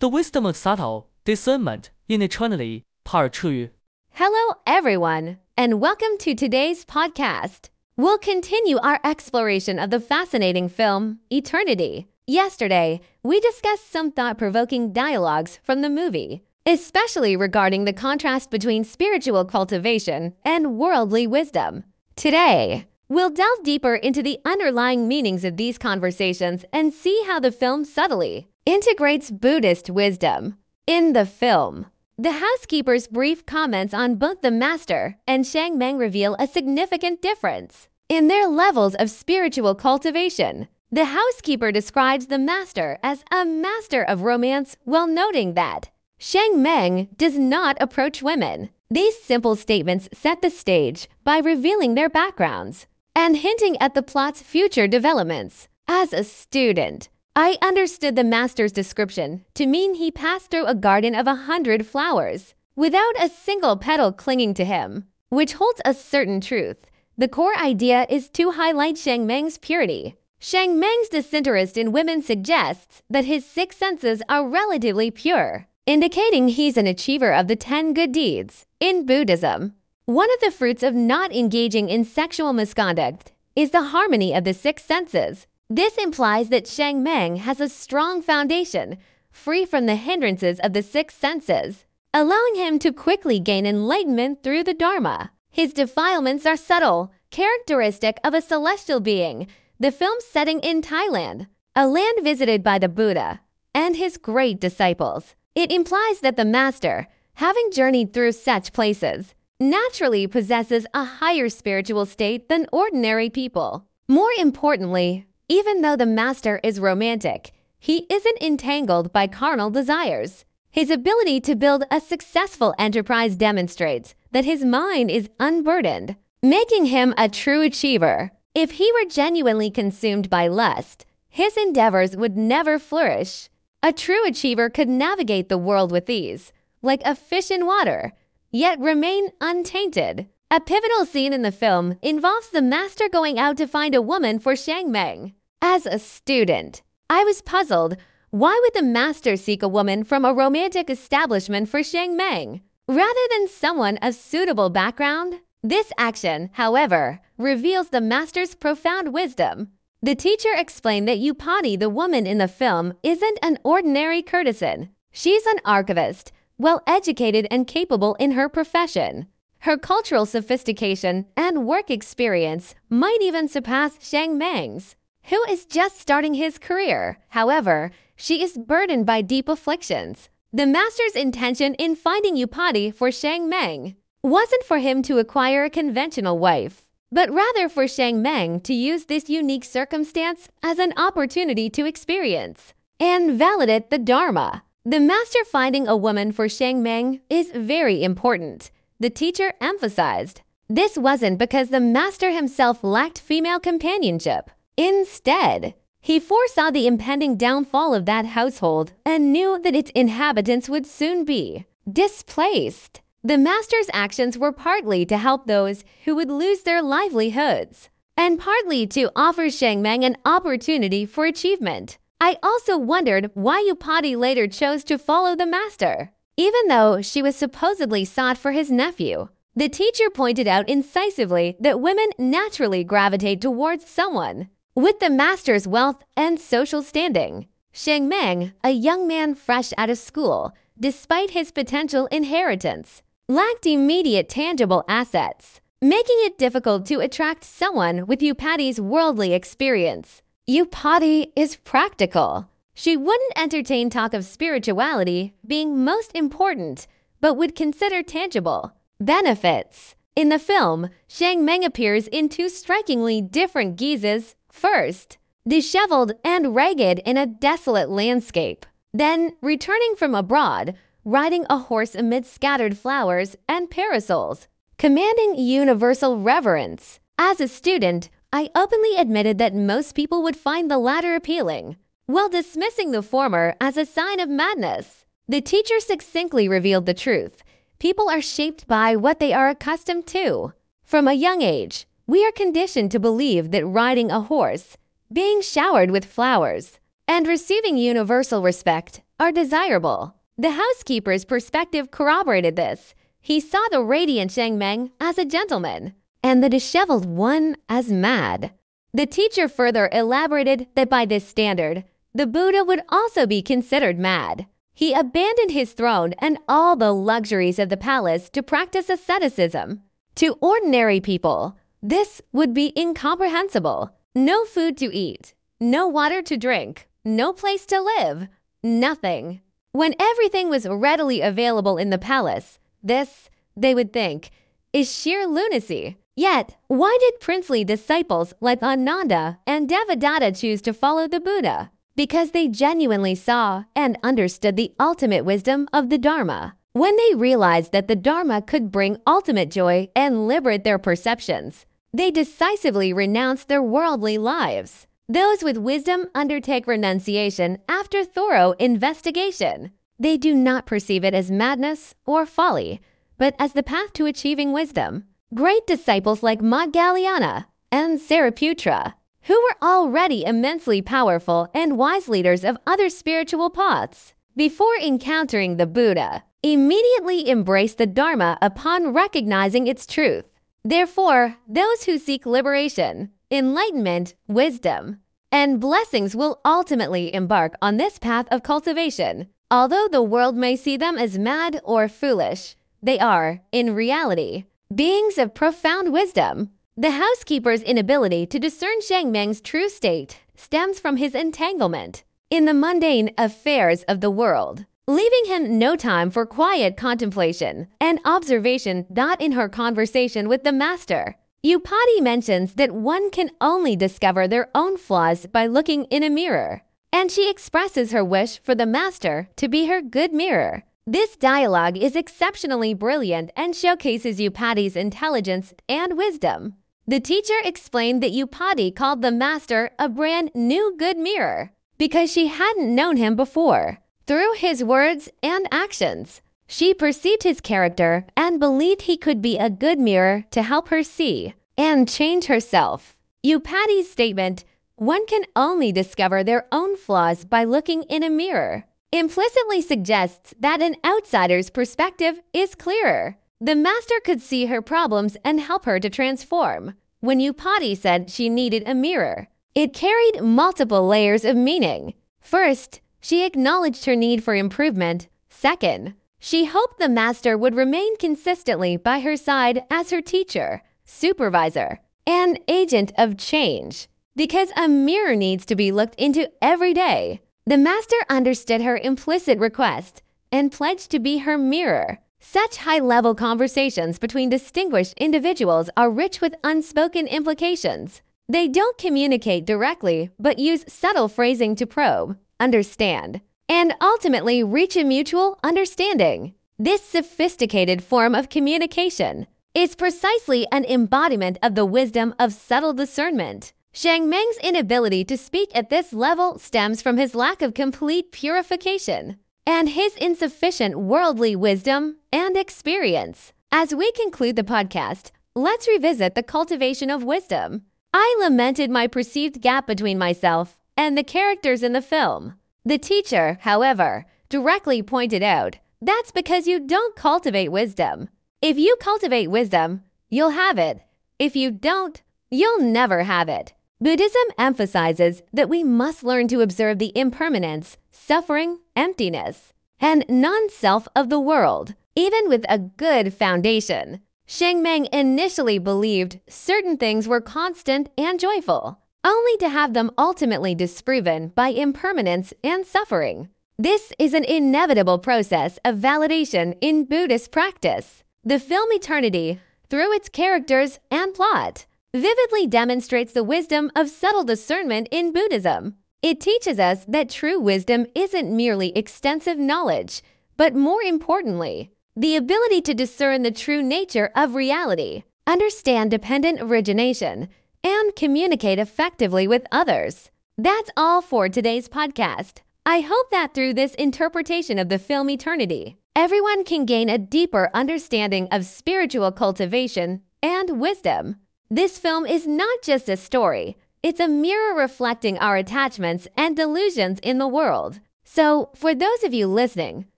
The wisdom of subtle discernment in eternity, Part 2. Hello, everyone, and welcome to today's podcast. We'll continue our exploration of the fascinating film, Eternity. Yesterday, we discussed some thought-provoking dialogues from the movie, especially regarding the contrast between spiritual cultivation and worldly wisdom. Today, we'll delve deeper into the underlying meanings of these conversations and see how the film subtly integrates Buddhist wisdom. In the film, the housekeeper's brief comments on both the master and Shang Meng reveal a significant difference in their levels of spiritual cultivation. The housekeeper describes the master as a master of romance while noting that Shang Meng does not approach women. These simple statements set the stage by revealing their backgrounds and hinting at the plot's future developments. As a student, I understood the master's description to mean he passed through a garden of 100 flowers without a single petal clinging to him, which holds a certain truth. The core idea is to highlight Shang Meng's purity. Shang Meng's disinterest in women suggests that his six senses are relatively pure, indicating he's an achiever of the 10 good deeds. In Buddhism, one of the fruits of not engaging in sexual misconduct is the harmony of the six senses. This implies that Shang Meng has a strong foundation, free from the hindrances of the six senses, allowing him to quickly gain enlightenment through the Dharma. His defilements are subtle, characteristic of a celestial being. The film's setting in Thailand, a land visited by the Buddha and his great disciples. It implies that the master, having journeyed through such places, naturally possesses a higher spiritual state than ordinary people. More importantly, even though the master is romantic, he isn't entangled by carnal desires. His ability to build a successful enterprise demonstrates that his mind is unburdened, making him a true achiever. If he were genuinely consumed by lust, his endeavors would never flourish. A true achiever could navigate the world with ease, like a fish in water, yet remain untainted. A pivotal scene in the film involves the master going out to find a woman for Shang Meng. As a student, I was puzzled. Why would the master seek a woman from a romantic establishment for Shang Meng, rather than someone of suitable background? This action, however, reveals the master's profound wisdom. The teacher explained that Upati, the woman in the film, isn't an ordinary courtesan. She's an archivist, well-educated and capable in her profession. Her cultural sophistication and work experience might even surpass Shang Meng's, who is just starting his career. However, she is burdened by deep afflictions. The master's intention in finding Upati for Shang Meng wasn't for him to acquire a conventional wife, but rather for Shang Meng to use this unique circumstance as an opportunity to experience and validate the Dharma. The master finding a woman for Shang Meng is very important, the teacher emphasized. This wasn't because the master himself lacked female companionship. Instead, he foresaw the impending downfall of that household and knew that its inhabitants would soon be displaced. The master's actions were partly to help those who would lose their livelihoods, and partly to offer Shang Meng an opportunity for achievement. I also wondered why Upati later chose to follow the master, even though she was supposedly sought for his nephew. The teacher pointed out incisively that women naturally gravitate towards someone with the master's wealth and social standing. Shang Meng, a young man fresh out of school, despite his potential inheritance, lacked immediate tangible assets, making it difficult to attract someone with Upati's worldly experience. Upati is practical. She wouldn't entertain talk of spirituality being most important, but would consider tangible benefits. In the film, Shang Meng appears in two strikingly different guises. First, disheveled and ragged in a desolate landscape. Then, returning from abroad, riding a horse amid scattered flowers and parasols, commanding universal reverence. As a student, I openly admitted that most people would find the latter appealing, while dismissing the former as a sign of madness. The teacher succinctly revealed the truth. People are shaped by what they are accustomed to. From a young age, we are conditioned to believe that riding a horse, being showered with flowers, and receiving universal respect are desirable. The housekeeper's perspective corroborated this. He saw the radiant Zhang Meng as a gentleman, and the disheveled one as mad. The teacher further elaborated that by this standard, the Buddha would also be considered mad. He abandoned his throne and all the luxuries of the palace to practice asceticism. To ordinary people, this would be incomprehensible. No food to eat, no water to drink, no place to live, nothing. When everything was readily available in the palace, this, they would think, is sheer lunacy. Yet, why did princely disciples like Ananda and Devadatta choose to follow the Buddha? Because they genuinely saw and understood the ultimate wisdom of the Dharma. When they realized that the Dharma could bring ultimate joy and liberate their perceptions, they decisively renounced their worldly lives. Those with wisdom undertake renunciation after thorough investigation. They do not perceive it as madness or folly, but as the path to achieving wisdom. Great disciples like Madhyalina and Sariputra, who were already immensely powerful and wise leaders of other spiritual paths, before encountering the Buddha, immediately embraced the Dharma upon recognizing its truth. Therefore, those who seek liberation, enlightenment, wisdom, and blessings will ultimately embark on this path of cultivation. Although the world may see them as mad or foolish, they are, in reality, beings of profound wisdom. The housekeeper's inability to discern Zhang Meng's true state stems from his entanglement in the mundane affairs of the world, leaving him no time for quiet contemplation and observation. Not in her conversation with the master, Upati mentions that one can only discover their own flaws by looking in a mirror, and she expresses her wish for the master to be her good mirror. This dialogue is exceptionally brilliant and showcases Upati's intelligence and wisdom. The teacher explained that Upati called the master a brand new good mirror because she hadn't known him before. Through his words and actions, she perceived his character and believed he could be a good mirror to help her see and change herself. Upati's statement, "One can only discover their own flaws by looking in a mirror," implicitly suggests that an outsider's perspective is clearer. The master could see her problems and help her to transform. When Upati said she needed a mirror, it carried multiple layers of meaning. First, she acknowledged her need for improvement. Second, she hoped the master would remain consistently by her side as her teacher, supervisor, and agent of change. Because a mirror needs to be looked into every day, the master understood her implicit request and pledged to be her mirror. Such high-level conversations between distinguished individuals are rich with unspoken implications. They don't communicate directly, but use subtle phrasing to probe, understand, and ultimately reach a mutual understanding. This sophisticated form of communication is precisely an embodiment of the wisdom of subtle discernment. Zhang Meng's inability to speak at this level stems from his lack of complete purification and his insufficient worldly wisdom and experience. As we conclude the podcast, let's revisit the cultivation of wisdom. I lamented my perceived gap between myself and the characters in the film. The teacher, however, directly pointed out, that's because you don't cultivate wisdom. If you cultivate wisdom, you'll have it. If you don't, you'll never have it. Buddhism emphasizes that we must learn to observe the impermanence, suffering, emptiness, and non-self of the world, even with a good foundation. Zhang Meng initially believed certain things were constant and joyful, only to have them ultimately disproven by impermanence and suffering. This is an inevitable process of validation in Buddhist practice. The film Eternity, through its characters and plot, vividly demonstrates the wisdom of subtle discernment in Buddhism. It teaches us that true wisdom isn't merely extensive knowledge, but more importantly, the ability to discern the true nature of reality, understand dependent origination, and communicate effectively with others. That's all for today's podcast. I hope that through this interpretation of the film Eternity, everyone can gain a deeper understanding of spiritual cultivation and wisdom. This film is not just a story, it's a mirror reflecting our attachments and delusions in the world. So, for those of you listening,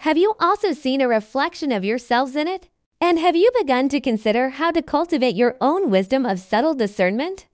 have you also seen a reflection of yourselves in it? And have you begun to consider how to cultivate your own wisdom of subtle discernment?